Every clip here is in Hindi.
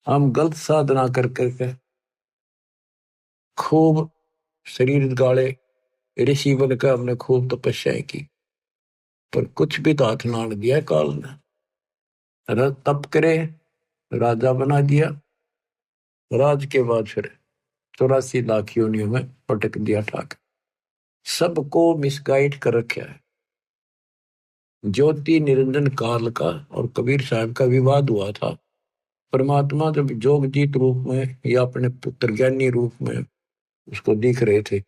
हम गलत साधना कर करके खूब शरीर गाड़े, ऋषि बनकर हमने खूब तपस्याएं की, पर कुछ भी तो हाथ ना दिया काल ने। तप करे, राजा बना दिया। राज के बाद फिर 84 लाख योनियों में पटक दिया ठाक। सबको मिसगाइड कर रखा है। ज्योति निरंजन काल का और कबीर साहब का विवाद हुआ था। परमात्मा जब जोगजीत रूप में या अपने पुत्र ज्ञानी रूप में उसको दिख रहे थे,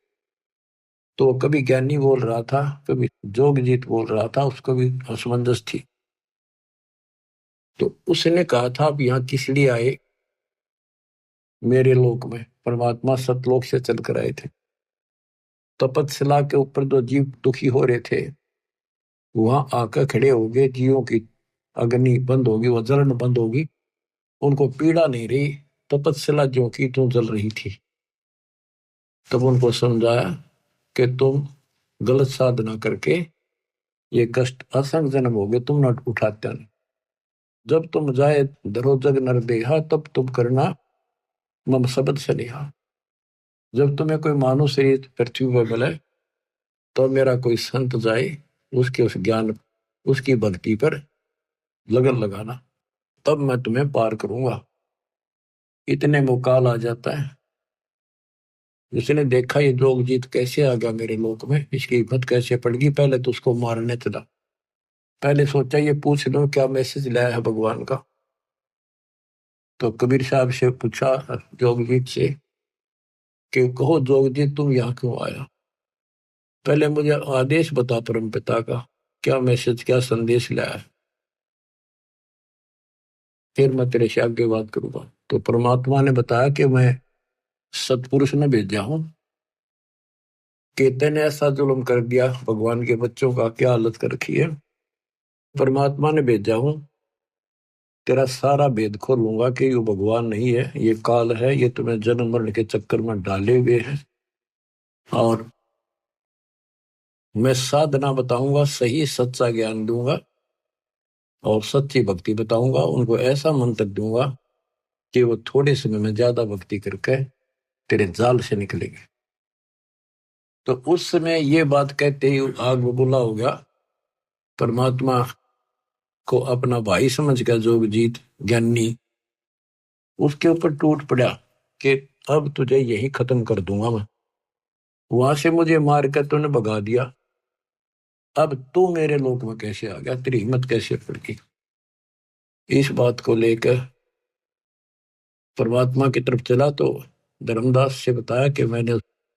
तो कभी ज्ञानी बोल रहा था, कभी जोगजीत बोल रहा था, उसको भी असमंजस थी। तो उसने कहा था अब यहाँ किस लिए आए मेरे लोक में? परमात्मा सतलोक से चल कर आए थे। तपतशिला के ऊपर जो जीव दुखी हो रहे थे, वहां आकर खड़े हो गए। जीवों की अग्नि बंद होगी, वो जलन बंद होगी, उनको पीड़ा नहीं रही। तपतशिला ज्यों की त्यों जल रही थी। तब उनको समझाया कि तुम गलत साधना करके ये कष्ट असंग जन्म हो गए, तुम न उठाते नहीं। जब तुम जाए धरो जग नर देहा, तब तुम करना मम शब्द सनेहा। जब तुम्हें कोई मानव शरीर पृथ्वी पर मिले, तो मेरा कोई संत जाए, उसके उस ज्ञान, उसकी भक्ति पर लगन लगाना, तब मैं तुम्हें पार करूंगा। इतने मुकाल आ जाता है। उसने देखा ये जोगजीत कैसे आ गया मेरे लोक में, इसकी हिम्मत कैसे पड़ गई। पहले तो उसको मारने चला। पहले सोचा ये पूछ लो क्या मैसेज लाया है भगवान का। तो कबीर साहब से पूछा जोगजीत से कि कहो जोगजीत तुम यहाँ क्यों आया? पहले मुझे आदेश बता परम पिता का, क्या मैसेज, क्या संदेश लाया है, फिर मैं तेरे से आगे बात करूंगा। तो परमात्मा ने बताया कि मैं सतपुरुष ने भेजा हूं कि तेने ऐसा जुल्म कर दिया, भगवान के बच्चों का क्या हालत कर रखी है। परमात्मा ने भेजा हूं, तेरा सारा भेद खोलूंगा कि ये भगवान नहीं है, ये काल है, ये तुम्हें जन्म मरण के चक्कर में डाले हुए है। और मैं साधना बताऊंगा, सही सच्चा ज्ञान दूंगा और सच्ची भक्ति बताऊंगा। उनको ऐसा मंत्र दूंगा कि वो थोड़े समय में ज्यादा भक्ति करके तेरे जाल से निकलेंगे। तो उस समय ये बात कहते ही आग बबूला हो गया। परमात्मा को अपना भाई समझ कर जोगजीत ज्ञानी उसके ऊपर टूट पड़ा कि अब तुझे यही खत्म कर दूंगा मैं। वहां से मुझे मार कर तूने भगा दिया, अब तू मेरे लोक में कैसे आ गया, तेरी हिम्मत कैसे पड़ गई? इस बात को लेकर परमात्मा की तरफ चला तो धर्मदास से बताया कि मैंने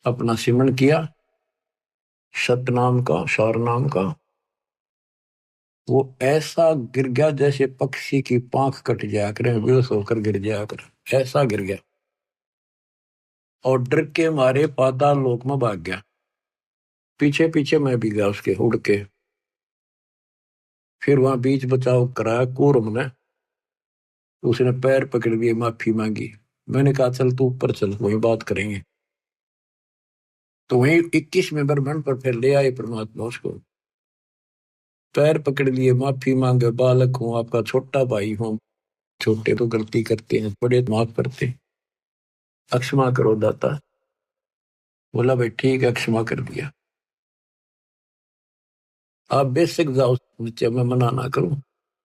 अपना सिमरण किया सत नाम का, शौर नाम का। वो ऐसा गिर गया जैसे पक्षी की पांख कट जाया करे, बेहोश होकर गिर जाया करे, ऐसा गिर गया। और डर के मारे पाताल लोक में भाग गया। पीछे पीछे मैं भी गया उसके उड़ के। फिर वहां बीच बचाव कराया कूर्म ने। उसने पैर पकड़ लिए, माफी मांगी। मैंने कहा चल तू ऊपर चल, वही बात करेंगे। तो वही 21वें ब्रह्मांड पर फिर ले आए परमात्मा उसको। पैर पकड़ लिए, माफी मांगे, बालक हूं, आपका छोटा भाई हूं, छोटे तो गलती करते हैं, बड़े माफ करते, अक्षमा करो दाता। बोला भाई ठीक है, क्षमा कर दिया। आप बेशक जाओ नीचे, मैं मना ना करूं,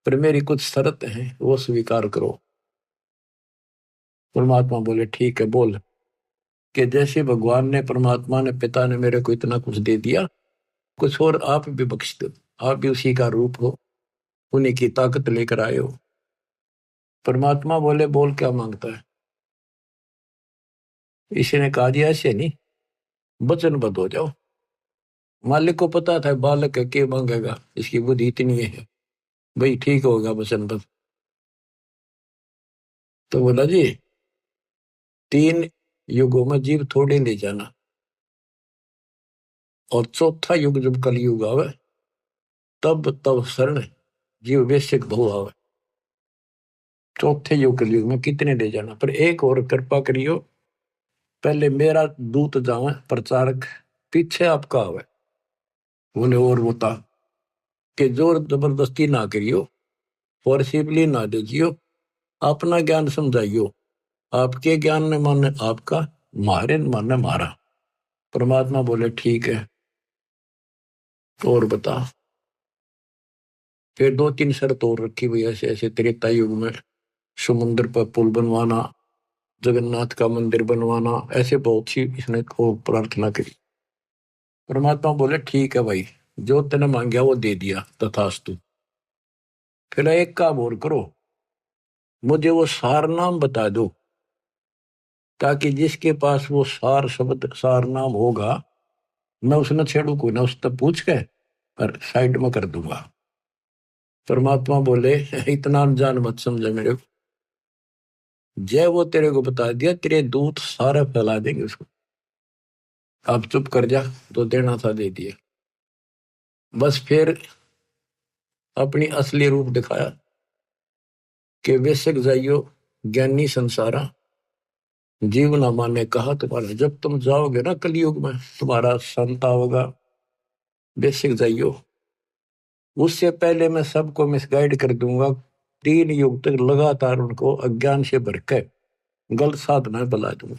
पर मेरी कुछ शर्त है, वो स्वीकार करो। परमात्मा बोले ठीक है बोल। कि जैसे भगवान ने, परमात्मा ने, पिता ने मेरे को इतना कुछ दे दिया, कुछ और आप भी बख्श दो। आप भी उसी का रूप हो, उन्हीं की ताकत लेकर आए हो। परमात्मा बोले बोल क्या मांगता है? इसने कहा दिया ऐसे नहीं, वचनबद्ध हो जाओ। मालिक को पता था बालक है, क्या मांगेगा, इसकी बुद्धि इतनी है, भाई ठीक होगा वचनबद्ध। तो बोला जी 3 युगों में जीव थोड़े ले जाना, और चौथा युग जब कलयुग आवे, तब तब शरण जीव बेशक बहु आवे। चौथे युग कलयुग में कितने ले जाना, पर एक और कृपा करियो, पहले मेरा दूत जावे प्रचारक, पीछे आपका आवे। बोले और बता कि जोर जबरदस्ती ना करियो, फोर्सिबली ना दीजियो, अपना ज्ञान समझाइयो, आपके ज्ञान ने माने आपका, मारे न माने मारा। परमात्मा बोले ठीक है, तो और बता। फिर 2-3 शर्त और रखी हुई, ऐसे ऐसे त्रेता युग में समुद्र पर पुल बनवाना, जगन्नाथ का मंदिर बनवाना, ऐसे बहुत सी इसने को प्रार्थना करी। परमात्मा बोले ठीक है भाई, जो तेने मांगा वो दे दिया, तथास्तु। फिर एक काम और करो, मुझे वो सार नाम बता दो, ताकि जिसके पास वो सार शब्द सार नाम होगा, मैं उसने छेड़ू को ना, उससे पूछ के और साइड में कर दूंगा। परमात्मा बोले इतना अनजान मत समझे मेरे को, जय वो तेरे को बता दिया, तेरे दूत सारे फैला देंगे उसको। अब चुप कर जा, तो देना था दे दिया। बस फिर अपनी असली रूप दिखाया कि बेशक जाइयो ज्ञानी संसारा, जीवनामा ने कहा तुम्हारा, जब तुम जाओगे ना कलयुग में, तुम्हारा संत होगा, बेशक जाइयो। उससे पहले मैं सबको मिसगाइड कर दूंगा, 3 युग तक लगातार उनको अज्ञान से भर के गलत साधना बला दूंगा।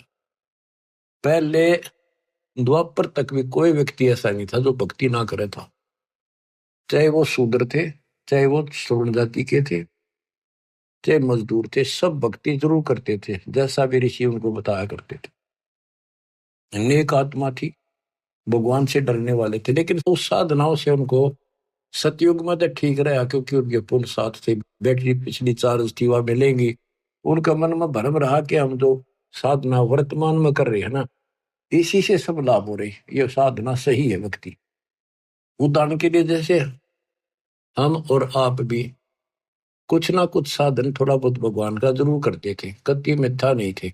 पहले द्वापर तक भी कोई व्यक्ति ऐसा नहीं था जो भक्ति ना करे था, चाहे वो शूद्र थे, चाहे वो श्रवण जाति के थे, चाहे मजदूर थे, सब भक्ति जरूर करते थे, जैसा भी ऋषि उनको बताया करते थे। नेक आत्मा थी, भगवान से डरने वाले थे, लेकिन उस साधनाओं से उनको सतयुग में तो ठीक रहा, क्योंकि उनके पुण्य साथ थे, बैटरी पिछली चार्ज थी वह मिलेंगी। उनका मन में भ्रम रहा कि हम जो साधना वर्तमान में कर रहे हैं ना, इसी से सब लाभ हो रहे, ये साधना सही है भक्ति। उदाहरण के लिए जैसे हम और आप भी कुछ ना कुछ साधन थोड़ा बहुत भगवान का जरूर करते थे, कति मिथ्या नहीं थे।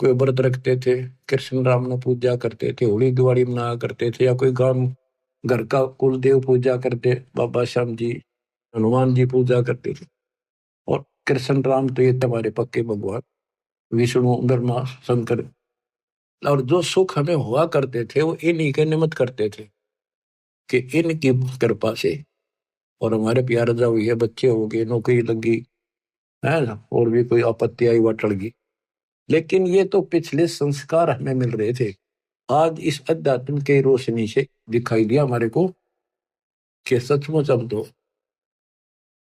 कोई व्रत रखते थे, कृष्ण राम ने पूजा करते थे, होली दिवाली मनाया करते थे, या कोई गांव घर का कुल देव पूजा करते, बाबा श्याम जी, हनुमान जी पूजा करते थे। और कृष्ण राम तो ये हमारे पक्के भगवान, विष्णु ब्रह्मा शंकर। और जो सुख हमें हुआ करते थे वो इन्हीं के निमित्त करते थे, कि इनकी कृपा से और हमारे प्यार जा हुई है, बच्चे हो गए, नौकरी लगी है ना, और भी कोई आपत्ति आई वह टल गई। लेकिन ये तो पिछले संस्कार हमें मिल रहे थे। आज इस अध्यात्म के रोशनी से दिखाई दिया हमारे को कि सचमुच हम तो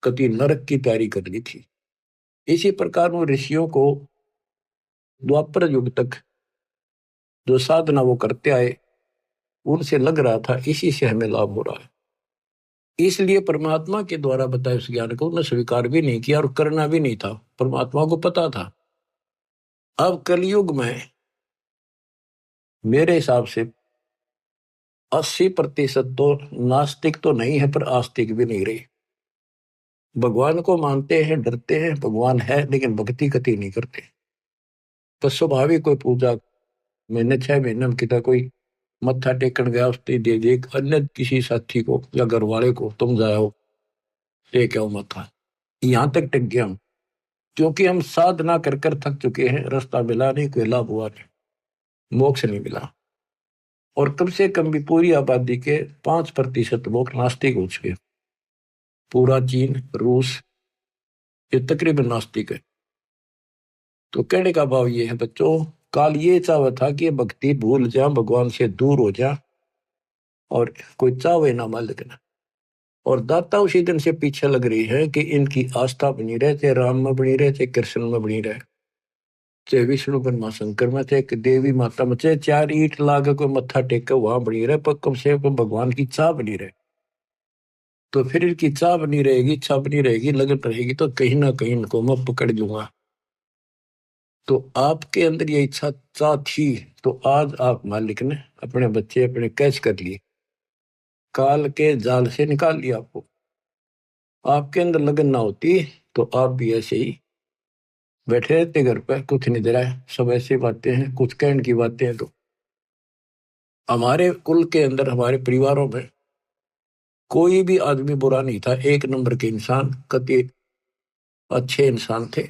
कति नरक की तैयारी कर ली थी। इसी प्रकार वो ऋषियों को द्वापर युग तक जो साधना वो करते आए, उनसे लग रहा था इसी से हमें लाभ हो रहा है, इसलिए परमात्मा के द्वारा बताए उस ज्ञान को उन्हें स्वीकार भी नहीं किया और करना भी नहीं था। परमात्मा को पता था अब कलयुग में मेरे हिसाब से 80% तो नास्तिक तो नहीं है, पर आस्तिक भी नहीं रही। भगवान को मानते हैं, डरते हैं, भगवान है, लेकिन भक्ति कति नहीं करते। तो स्वाभाविक कोई पूजा महीने 6 महीने में कितना कोई मत्था टेकन गया, उसने दे दिए अन्य किसी साथी को या घर वाले को, तुम जाओ टेक आओ मत्था, यहां तक टिक गया हम, क्योंकि हम साधना कर कर थक चुके हैं, रास्ता मिला नहीं, कोई लाभ हुआ नहीं, मोक्ष नहीं मिला। और कम से कम भी पूरी आबादी के 5% लोग नास्तिक हो चुके। पूरा चीन, रूस, ये तकरीबन नास्तिक है। तो कहने का भाव ये है बच्चों, काल ये चाहता था कि भक्ति भूल जा, भगवान से दूर हो जा, और कोई चाहे ना मालिक ना। और दाता उसी दिन से पीछे लग रही है कि इनकी आस्था बनी रहे, चाहे राम में बनी रहे, चाहे कृष्ण में बनी रहे, चाहे विष्णु ब्रह्मा शंकर में, चाहे देवी माता में, चाहे 4 ईंट लागे कोई मत्था टेक वहां बनी रहे, पर कम से कम भगवान की चाह बनी रहे। तो फिर इनकी चाह बनी रहेगी, इच्छा बनी रहेगी, लगन रहेगी, तो कहीं ना कहीं इनको मैं पकड़ लूंगा। तो आपके अंदर ये इच्छा चाह थी, तो आज आप मालिक ने अपने बच्चे अपने कैच कर लिए, काल के जाल से निकाल लिया आपको। आपके अंदर लगन ना होती तो आप भी ऐसे ही बैठे रहते घर पे, कुछ नहीं दे रहा है, सब ऐसी बातें हैं, कुछ कहने की बातें हैं। तो हमारे कुल के अंदर, हमारे परिवारों में कोई भी आदमी बुरा नहीं था, एक नंबर के इंसान, कति अच्छे इंसान थे,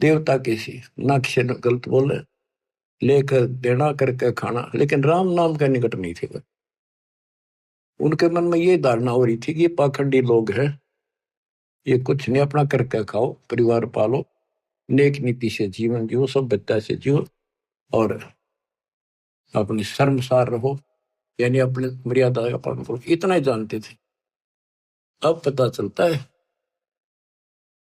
देवता के सी, ना किसी ने गलत बोले, लेकर देना करके खाना, लेकिन राम नाम का निकट नहीं थे। उनके मन में ये धारणा हो रही थी कि ये पाखंडी लोग हैं, ये कुछ नहीं, अपना करके खाओ, परिवार पालो, नेक नीति से जीवन जियो, सभ्यता से जियो, और अपने शर्मसार रहो, यानी अपने मर्यादा का पालन करो। इतना ही जानते थे। अब पता चलता है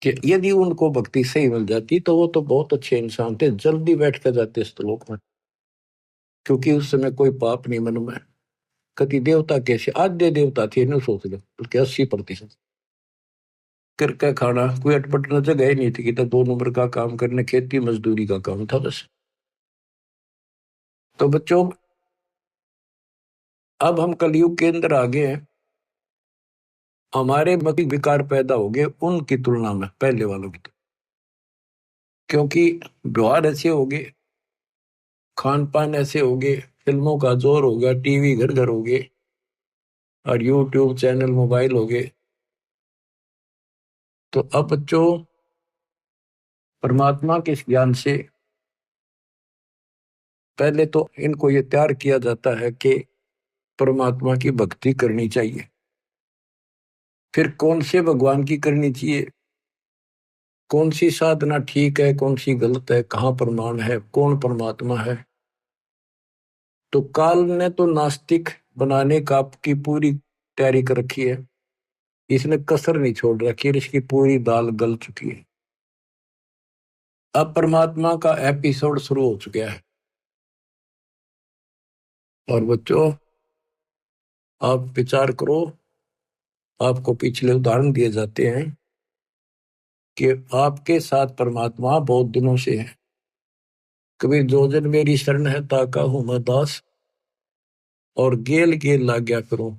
कि यदि उनको भक्ति सही मिल जाती तो वो तो बहुत अच्छे इंसान थे, जल्दी बैठ कर जाते इस लोक में, क्योंकि उस समय कोई पाप नहीं मन में। कति देवता कैसे आद्य देवता थे, न सोच लो, बल्कि 80%। करके खाना, कोई अटपट न जगह ही नहीं थी कि तो 2 नंबर का काम करने, खेती मजदूरी का काम था बस। तो बच्चों, अब हम कलयुग के अंदर आ गए हैं। हमारे मत विकार पैदा हो गए उनकी तुलना में, पहले वालों की, क्योंकि व्यवहार ऐसे हो गए, खान पान ऐसे हो गए, फिल्मों का जोर हो गया, टीवी घर घर हो गए, और यूट्यूब चैनल, मोबाइल हो गए। तो अब बच्चों, परमात्मा के इस ज्ञान से पहले तो इनको ये तैयार किया जाता है कि परमात्मा की भक्ति करनी चाहिए। फिर कौन से भगवान की करनी चाहिए, कौन सी साधना ठीक है, कौन सी गलत है, कहाँ प्रमाण है, कौन परमात्मा है। तो काल ने तो नास्तिक बनाने का की पूरी तैयारी कर रखी है। इसने कसर नहीं छोड़ रखी है, इसकी पूरी दाल गल चुकी है। अब परमात्मा का एपिसोड शुरू हो चुका है। और बच्चों, आप विचार करो, आपको पिछले उदाहरण दिए जाते हैं कि आपके साथ परमात्मा बहुत दिनों से है। कभी जो जन मेरी शरण है ताका हूं मैं दास, और गेल गेल ला गया करूं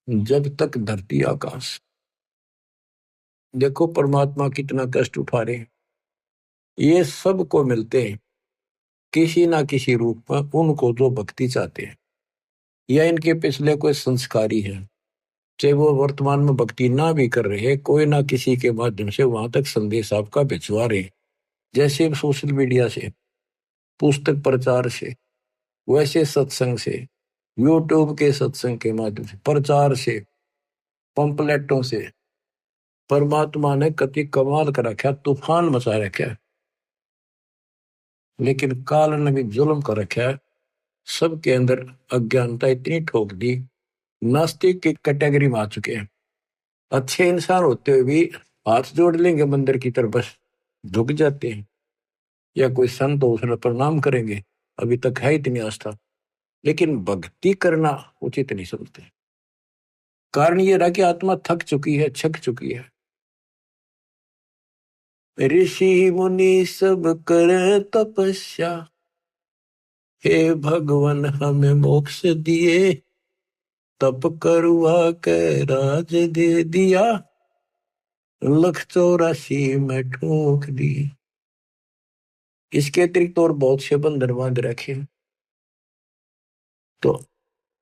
जब तक धरती आकाश। देखो परमात्मा कितना कष्ट उठा रहे हैं। ये सबको मिलते हैं किसी ना किसी रूप में, उनको जो भक्ति चाहते हैं या इनके पिछले कोई संस्कारी है, चाहे वो वर्तमान में भक्ति ना भी कर रहे, कोई ना किसी के माध्यम से वहां तक संदेश आपका भिजवा रहे। जैसे सोशल मीडिया से, पुस्तक प्रचार से, वैसे सत्संग से, यूट्यूब के सत्संग के माध्यम से, प्रचार से, पंपलेटों से, परमात्मा ने कति कमाल कर रखा, तूफान मचा रखा। लेकिन काल ने भी जुल्म कर रखा, सबके अंदर अज्ञानता इतनी ठोक दी, नास्तिक की कैटेगरी में आ चुके हैं। अच्छे इंसान होते हुए भी हाथ जोड़ लेंगे मंदिर की तरफ, बस झुक जाते हैं, या कोई संत हो उसने प्रणाम करेंगे, अभी तक है इतनी आस्था, लेकिन भक्ति करना उचित नहीं समझते। कारण ये रहा कि आत्मा थक चुकी है, छक चुकी है। ऋषि मुनि सब करे तपस्या, हे भगवान हमें मोक्ष दिए, तप करवा के राज दे दिया, 184 में ठोक दी। इसके अतिरिक्त और बहुत से बंधन बांध रखे। तो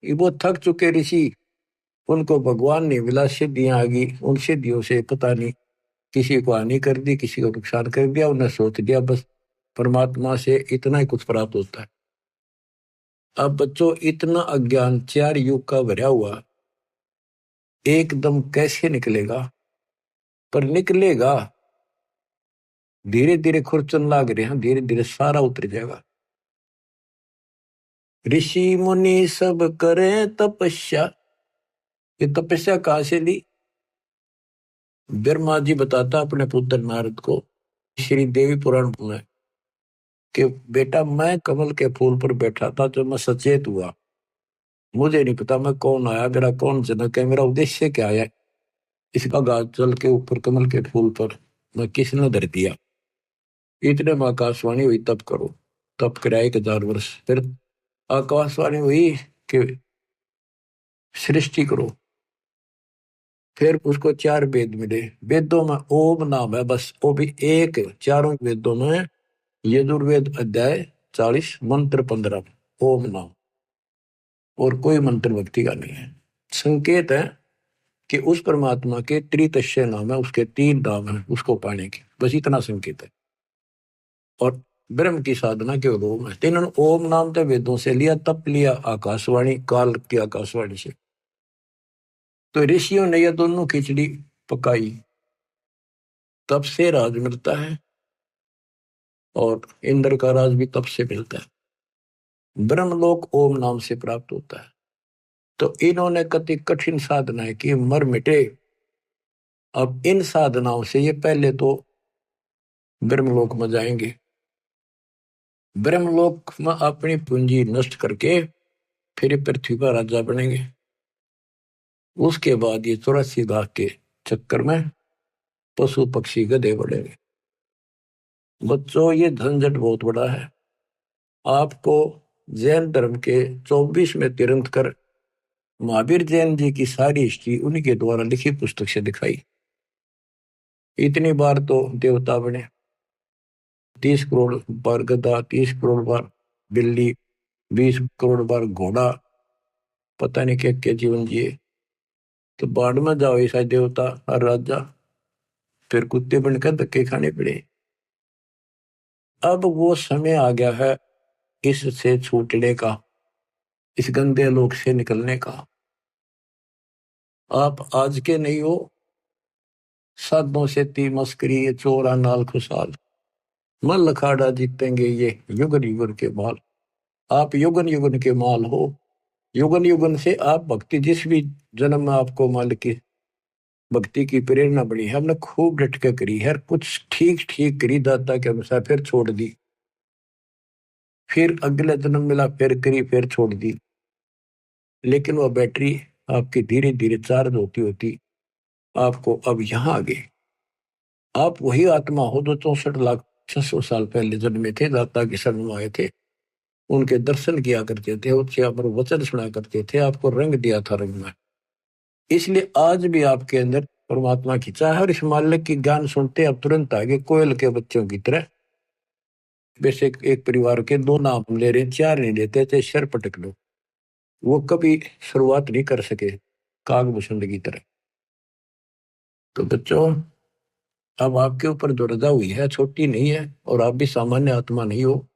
वो थक चुके ऋषि, उनको भगवान ने मिला, सिद्धियां आ गई, उन सिद्धियों से पता नहीं किसी को हानि कर दी, किसी को नुकसान कर दिया। उन्हें सोच दिया बस परमात्मा से इतना ही कुछ प्राप्त होता है। अब बच्चों, इतना अज्ञान 4 युग का भरा हुआ एकदम कैसे निकलेगा? पर निकलेगा, धीरे धीरे खुरचन लाग रहे हैं, धीरे धीरे सारा उतर जाएगा। ऋषि मुनि सब करे तपस्या, ये तपस्या कहां से ली? ब्रह्मा जी बताता अपने पुत्र नारद को श्री देवी पुराण में कि बेटा, मैं कमल के फूल पर बैठा था जब मैं सचेत हुआ, मुझे नहीं पता मैं कौन आया, मेरा कौन जनक है, मेरा उद्देश्य क्या है, इसका गाज जल के ऊपर कमल के फूल पर मैं किसने धर दिया। इतने में आकाशवाणी हुई, तप करो। तप कराया 1000 वर्ष। फिर आकाशवाणी हुई कि सृष्टि करो। फिर उसको 4 वेद मिले, वेदों में ओम नाम है बस, वो भी एक, चारों वेदों में यजुर्वेद अध्याय 40 मंत्र 15 ओम नाम, और कोई मंत्र भक्ति का नहीं है। संकेत है कि उस परमात्मा के त्रितस्य नाम है, उसके 3 नाम है उसको पाने के, बस इतना संकेत है। और ब्रह्म की साधना के ओम है। तीनों ओम नाम तो वेदों से लिया, तप लिया आकाशवाणी, काल की आकाशवाणी से। तो ऋषियों ने यह दोनों खिचड़ी पकाई, तब से राज मिलता है, और इंद्र का राज भी तब से मिलता है। ब्रह्मलोक ओम नाम से प्राप्त होता है। तो इन्होंने कति कठिन साधनाएं की, मर मिटे। अब इन साधनाओं से ये पहले तो ब्रह्मलोक में जाएंगे, ब्रह्मलोक में अपनी पूंजी नष्ट करके फिर पृथ्वी पर राजा बनेंगे। उसके बाद ये 84 लाख के चक्कर में पशु पक्षी गधे बढ़ेंगे। बच्चों, ये झंझट बहुत बड़ा है। आपको जैन धर्म के 24 में तीर्थंकर महावीर जैन जी की सारी हिस्ट्री उन्हीं द्वारा लिखी पुस्तक से दिखाई। इतनी बार तो देवता बने, 30 करोड़ बार गधा, 30 करोड़ बार बिल्ली, 20 करोड़ बार घोड़ा, पता नहीं क्या क्या जीवन जिए। तो बाढ़ में जाओ ऐसा देवता और राजा, फिर कुत्ते बनकर धक्के खाने पड़े। अब वो समय आ गया है इससे छूटने का, इस गंदे लोक से निकलने का। आप आज के नहीं हो, साधों से ती मस्करी, ये चोरा नाल खुशाल, मन लखाड़ा जीतेंगे ये युगन युगन के माल। आप युगन युगन के माल हो। युगन युगन से आप भक्ति, जिस भी जन्म में आपको मालिक की भक्ति की प्रेरणा बनी है, हमने खूब डट के करी है, कुछ ठीक ठीक करी दाता के अनुसार, फिर छोड़ दी, फिर अगले जन्म मिला, फिर करी, फिर छोड़ दी। लेकिन वह बैटरी आपकी धीरे धीरे चार्ज होती होती आपको अब यहाँ आ गए। आप वही आत्मा हो जो 64,600 साल पहले जन्मे थे, दाता के शरण में आए थे, उनके दर्शन किया करते थे, उससे आप वचन सुना करते थे, आपको रंग दिया था रंग में। इसलिए आज भी आपके अंदर परमात्मा की चाह है। और इस मालिक की ज्ञान सुनते आप तुरंत आगे कोयल के बच्चों की तरह। वैसे एक परिवार के 2 नाम ले रहे, 4 नहीं लेते थे, शर पटक लो, वो कभी शुरुआत नहीं कर सके कागभूषण की तरह। तो बच्चों, अब आपके ऊपर जो रजा हुई है छोटी नहीं है, और आप भी सामान्य आत्मा नहीं हो।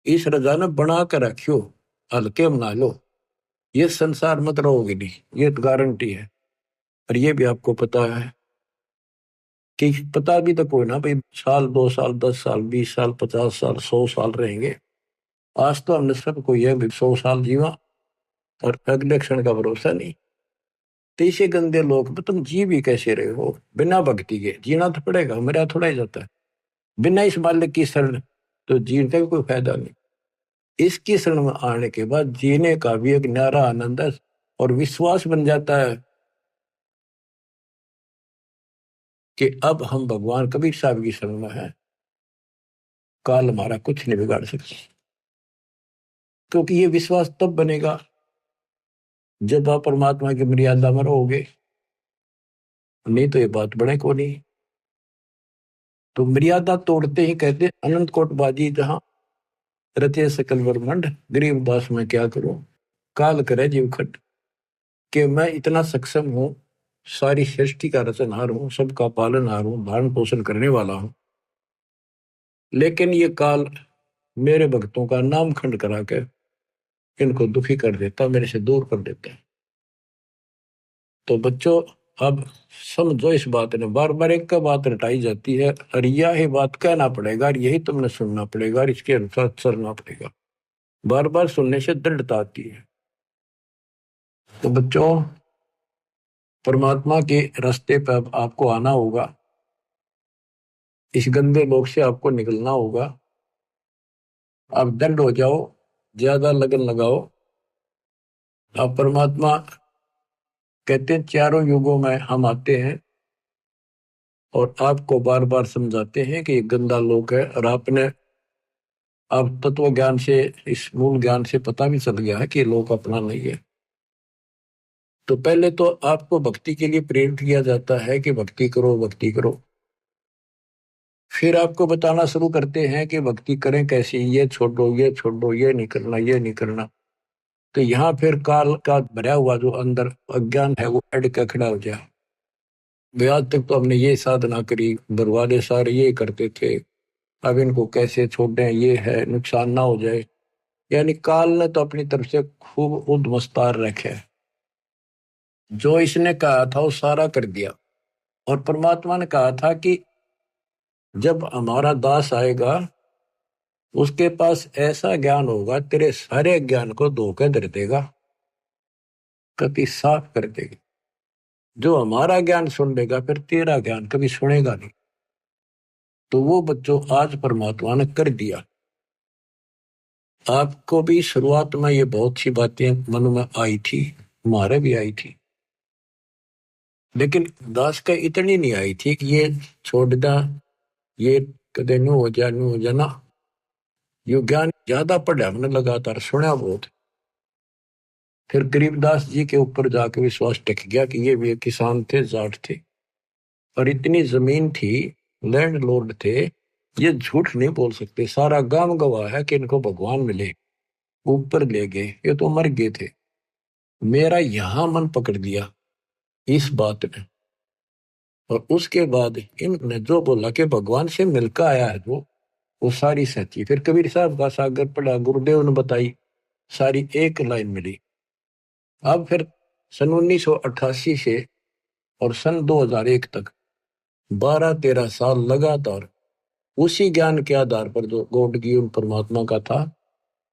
इस रजा ने बना कर रखियो, हल्के बना लो, ये संसार मत रहोगे नहीं, ये तो गारंटी है। और ये भी आपको पता है कि पता भी तो कोई ना भाई, साल 2 साल 10 साल 20 साल 50 साल 100 साल रहेंगे। आज तो हमने सब को यह 100 साल जीवा, और अगले क्षण का भरोसा नहीं। तो इसे गंदे लोग में तुम जी भी कैसे रहे हो बिना भक्ति के? जीना तो पड़ेगा, मेरा थोड़ा ही जाता है बिना इस मालिक की शरण, तो जीने का कोई फायदा नहीं। इसकी शरण में आने के बाद जीने का भी एक न्यारा आनंद है, और विश्वास बन जाता है कि अब हम भगवान कबीर साहब की शरण में है, काल हमारा कुछ नहीं बिगाड़ सकता। क्योंकि ये विश्वास तब बनेगा जब आप परमात्मा की मर्यादा में रहोगे, नहीं तो ये बात बने को नहीं। तो मर्यादा तोड़ते ही कहते अनंत कोट बाजी जहां रचे सकल ब्रह्मांड, गरीब दास मैं क्या करूं, काल करे जीव खट। कि मैं इतना सक्षम हूं, सारी सृष्टि का रचनहार हूं, सबका पालनहार हूं, धारण पोषण करने वाला हूं, लेकिन ये काल मेरे भक्तों का नाम खंड करा के इनको दुखी कर देता, मेरे से दूर कर देता है। तो बच्चों, अब समझो इस बात ने, बार बार एक का बात रटाई जाती है, और यही बात कहना पड़ेगा, और यही तुमने सुनना पड़ेगा, और इसके अनुसार चलना पड़ेगा। बार बार सुनने से दृढ़ता आती है। तो बच्चों, परमात्मा के रास्ते पर आपको आना होगा, इस गंदे लोक से आपको निकलना होगा। आप दृढ़ हो जाओ, ज्यादा लगन लगाओ। आप परमात्मा कहते हैं 4 युगों में हम आते हैं और आपको बार बार समझाते हैं कि ये गंदा लोक है, और आपने अब तत्व ज्ञान से, इस मूल ज्ञान से पता भी चल गया है कि लोक अपना नहीं है। तो पहले तो आपको भक्ति के लिए प्रेरित किया जाता है कि भक्ति करो, भक्ति करो। फिर आपको बताना शुरू करते हैं कि भक्ति करें कैसी, ये छोड़ो, ये छोड़ो, ये नहीं करना, ये नहीं करना। तो यहाँ फिर काल का भरा हुआ जो अंदर अज्ञान है वो अड़ के खड़ा हो जाए। आज तक तो हमने ये साधना करी, बरवादे सारे ये करते थे, अब इनको कैसे छोड़ें, ये है नुकसान ना हो जाए। यानी काल ने तो अपनी तरफ से खूब उद्मस्तार रखे, जो इसने कहा था वो सारा कर दिया। और परमात्मा ने कहा था कि जब हमारा दास आएगा उसके पास ऐसा ज्ञान होगा तेरे सारे ज्ञान को धोखे धर देगा, कभी साफ कर देगा। जो हमारा ज्ञान सुन लेगा फिर तेरा ज्ञान कभी सुनेगा नहीं। तो वो बच्चों आज परमात्मा ने कर दिया। आपको भी शुरुआत में ये बहुत सी बातें मन में आई थी, हमारे भी आई थी, लेकिन दास का इतनी नहीं आई थी कि ये छोड़ दा, ये कदे न्यू हो जाना। यो ज्ञान ज्यादा पढ़ा हमने, लगातार सुना बहुत। फिर गरीबदास जी के ऊपर जाके विश्वास टिक गया कि ये भी किसान थे, जाट थे, और इतनी जमीन थी, लैंड लॉर्ड थे, ये झूठ नहीं बोल सकते। सारा गांव गवाह है कि इनको भगवान मिले, ऊपर ले गए, ये तो मर गए थे। मेरा यहां मन पकड़ दिया इस बात ने, और उसके बाद इनने जो बोला कि भगवान से मिलकर आया है जो, वो सारी सच्ची। फिर कबीर साहब का सागर पढ़ा, गुरुदेव ने बताई, सारी एक लाइन मिली। अब फिर सन 1988 से और सन 2001 तक 12-13 साल लगातार उसी ज्ञान के आधार पर जो गॉड गिवन परमात्मा का था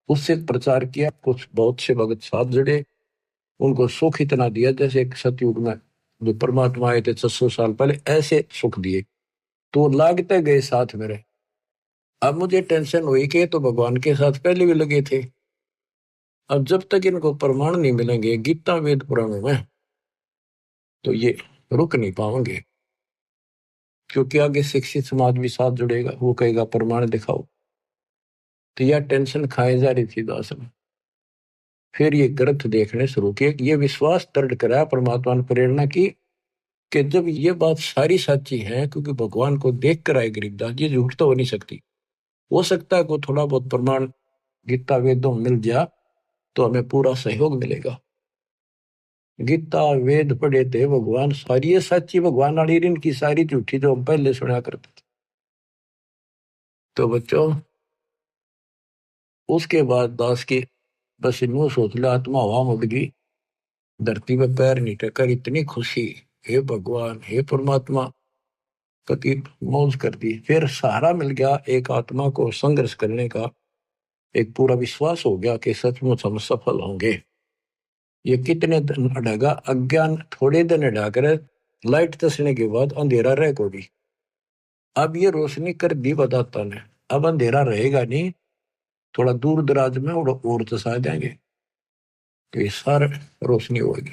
उससे प्रचार किया। कुछ बहुत से भगत साहब जुड़े, उनको सुख इतना दिया जैसे एक सतयुग में जो परमात्मा आए थे 600 साल पहले, ऐसे सुख दिए। तो लागते गए साथ मेरे। अब मुझे टेंशन हुई कि तो भगवान के साथ पहले भी लगे थे, अब जब तक इनको प्रमाण नहीं मिलेंगे गीता वेद पुराणों में तो ये रुक नहीं पाएंगे, क्योंकि आगे शिक्षित समाज भी साथ जुड़ेगा, वो कहेगा प्रमाण दिखाओ। तो यह टेंशन खाए जा रही थी दास में। फिर ये ग्रंथ देखने शुरू किए, ये विश्वास दृढ़ कराया परमात्मा ने प्रेरणा की कि जब ये बात सारी सच्ची है, क्योंकि भगवान को देख कर आए गरीबदास जी, झूठ तो हो नहीं सकती। हो सकता है को थोड़ा बहुत प्रमाण गीता वेदों में मिल जाए तो हमें पूरा सहयोग मिलेगा। गीता वेद पढ़े थे भगवान, सारी ये सच्ची भगवान वाली, इनकी सारी झूठी जो हम पहले सुना करते थे। तो बच्चों उसके बाद दास की बस इन सोच लिया, आत्मा हवा उड़ गई, धरती में पैर नहीं टेकर, इतनी खुशी, हे भगवान हे परमात्मा, कति मौज कर दी। फिर सहारा मिल गया एक आत्मा को संघर्ष करने का, एक पूरा विश्वास हो गया कि सचमुच हम सफल होंगे। ये कितने दिन अड़ेगा, अज्ञान थोड़े दिन अड़ा कर लाइट तसने के बाद अंधेरा रह को भी। अब ये रोशनी कर दी बताता ने, अब अंधेरा रहेगा नहीं, थोड़ा दूर दराज में और तसा देंगे तो ये सारा रोशनी होगी।